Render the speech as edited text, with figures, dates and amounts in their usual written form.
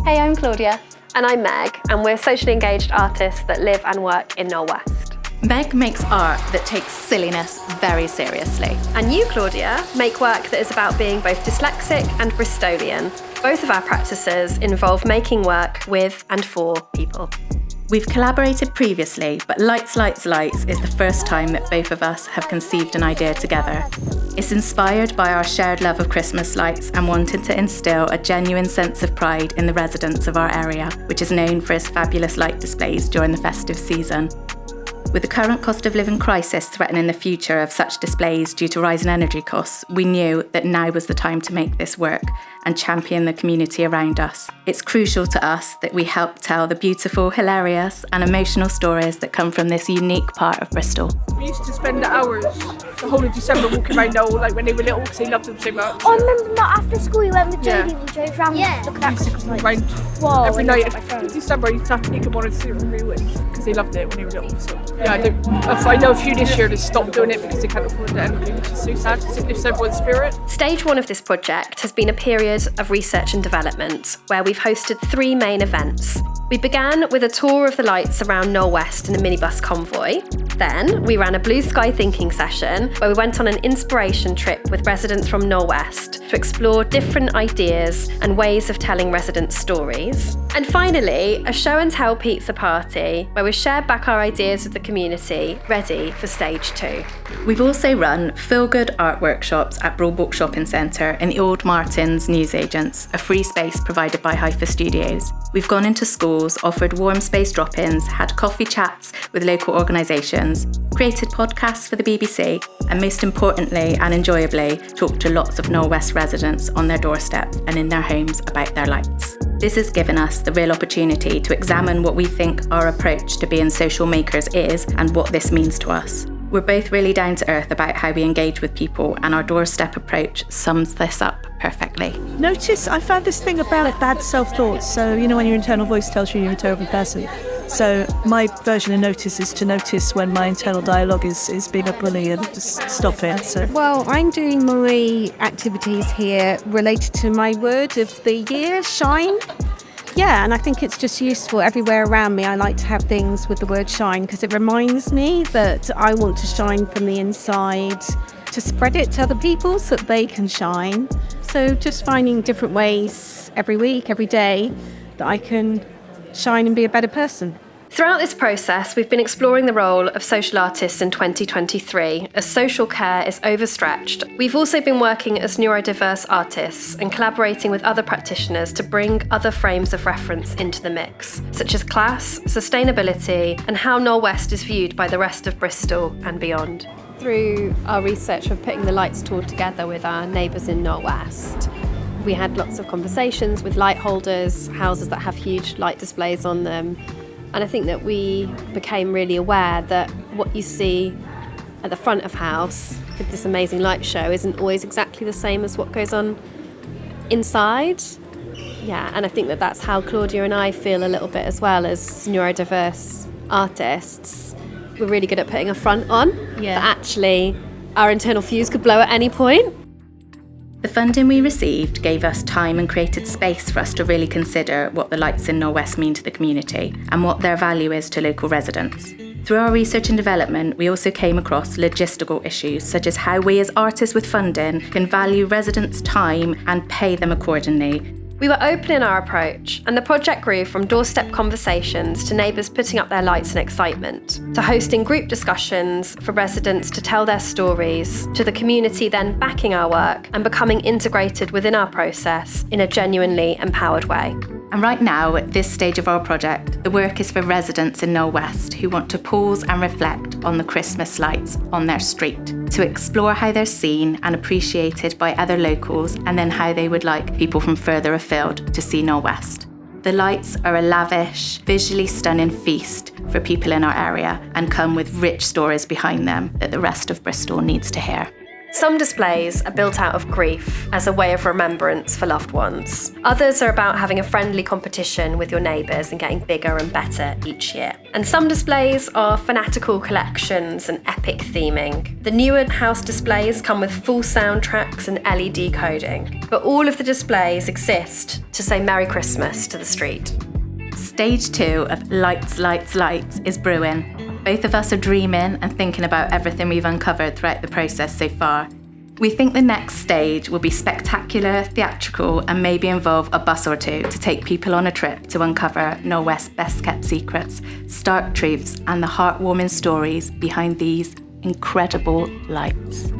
Hey, I'm Claudia. And I'm Meg, and we're socially engaged artists that live and work in Knowle West. Meg makes art that takes silliness very seriously. And you, Claudia, make work that is about being both dyslexic and Bristolian. Both of our practices involve making work with and for people. We've collaborated previously, but Lights, Lights, Lights is the first time that both of us have conceived an idea together. It's inspired by our shared love of Christmas lights and wanted to instill a genuine sense of pride in the residents of our area, which is known for its fabulous light displays during the festive season. With the current cost of living crisis threatening the future of such displays due to rising energy costs, we knew that now was the time to make this work and champion the community around us. It's crucial to us that we help tell the beautiful, hilarious and emotional stories that come from this unique part of Bristol. We used to spend hours, the whole of December, walking around Noel, like when they were little, because they loved them so much. I remember that after school we went with Jodie, we drove around looking at Christmas lights. Every night in December, I used to have to take them on and see them because they loved it when they were little. So yeah, I know a few this year that stopped doing it because they can't afford it anymore, which is so sad because it lifts everyone's spirit. Stage one of this project has been a period of research and development where we've hosted 3 main events. We began with a tour of the lights around Knowle West in a minibus convoy. Then we ran a blue sky thinking session where we went on an inspiration trip with residents from Knowle West to explore different ideas and ways of telling residents' stories. And finally, a show and tell pizza party where we shared back our ideas with the community, ready for stage 2. We've also run feel-good art workshops at Broadwalk Shopping Centre in the Old Martins Newsagents, a free space provided by Hypha Studios. We've gone into schools, offered warm space drop-ins, had coffee chats with local organisations, created podcasts for the BBC, and most importantly and enjoyably, talked to lots of Knowle West residents on their doorsteps and in their homes about their lights. This has given us the real opportunity to examine what we think our approach to being social makers is and what this means to us. We're both really down to earth about how we engage with people, and our doorstep approach sums this up perfectly. Notice, I found this thing about bad self-thoughts. So, you know, when your internal voice tells you you're a terrible person. So my version of notice is to notice when my internal dialogue is being a bully and just stop it. So. Well, I'm doing my activities here related to my word of the year, shine. Yeah, and I think it's just useful everywhere around me. I like to have things with the word shine because it reminds me that I want to shine from the inside to spread it to other people so that they can shine. So just finding different ways every week, every day that I can shine and be a better person. Throughout this process, we've been exploring the role of social artists in 2023 as social care is overstretched. We've also been working as neurodiverse artists and collaborating with other practitioners to bring other frames of reference into the mix, such as class, sustainability, and how Knowle West is viewed by the rest of Bristol and beyond. Through our research of putting the lights tour together with our neighbours in Knowle West, we had lots of conversations with light holders, houses that have huge light displays on them. And I think that we became really aware that what you see at the front of house with this amazing light show isn't always exactly the same as what goes on inside. Yeah, and I think that that's how Claudia and I feel a little bit as well as neurodiverse artists. We're really good at putting a front on, that actually our internal fuse could blow at any point. The funding we received gave us time and created space for us to really consider what the lights in Knowle West mean to the community and what their value is to local residents. Through our research and development, we also came across logistical issues, such as how we as artists with funding can value residents' time and pay them accordingly. We were open in our approach, and the project grew from doorstep conversations to neighbours putting up their lights in excitement, to hosting group discussions for residents to tell their stories, to the community then backing our work and becoming integrated within our process in a genuinely empowered way. And right now, at this stage of our project, the work is for residents in Knowle West who want to pause and reflect on the Christmas lights on their street, to explore how they're seen and appreciated by other locals, and then how they would like people from further afield to see Knowle West. The lights are a lavish, visually stunning feast for people in our area and come with rich stories behind them that the rest of Bristol needs to hear. Some displays are built out of grief as a way of remembrance for loved ones. Others are about having a friendly competition with your neighbours and getting bigger and better each year. And some displays are fanatical collections and epic theming. The newer house displays come with full soundtracks and LED coding. But all of the displays exist to say Merry Christmas to the street. Stage 2 of Lights, Lights, Lights is brewing. Both of us are dreaming and thinking about everything we've uncovered throughout the process so far. We think the next stage will be spectacular, theatrical, and maybe involve a bus or two to take people on a trip to uncover Knowle West's best-kept secrets, stark truths, and the heartwarming stories behind these incredible lights.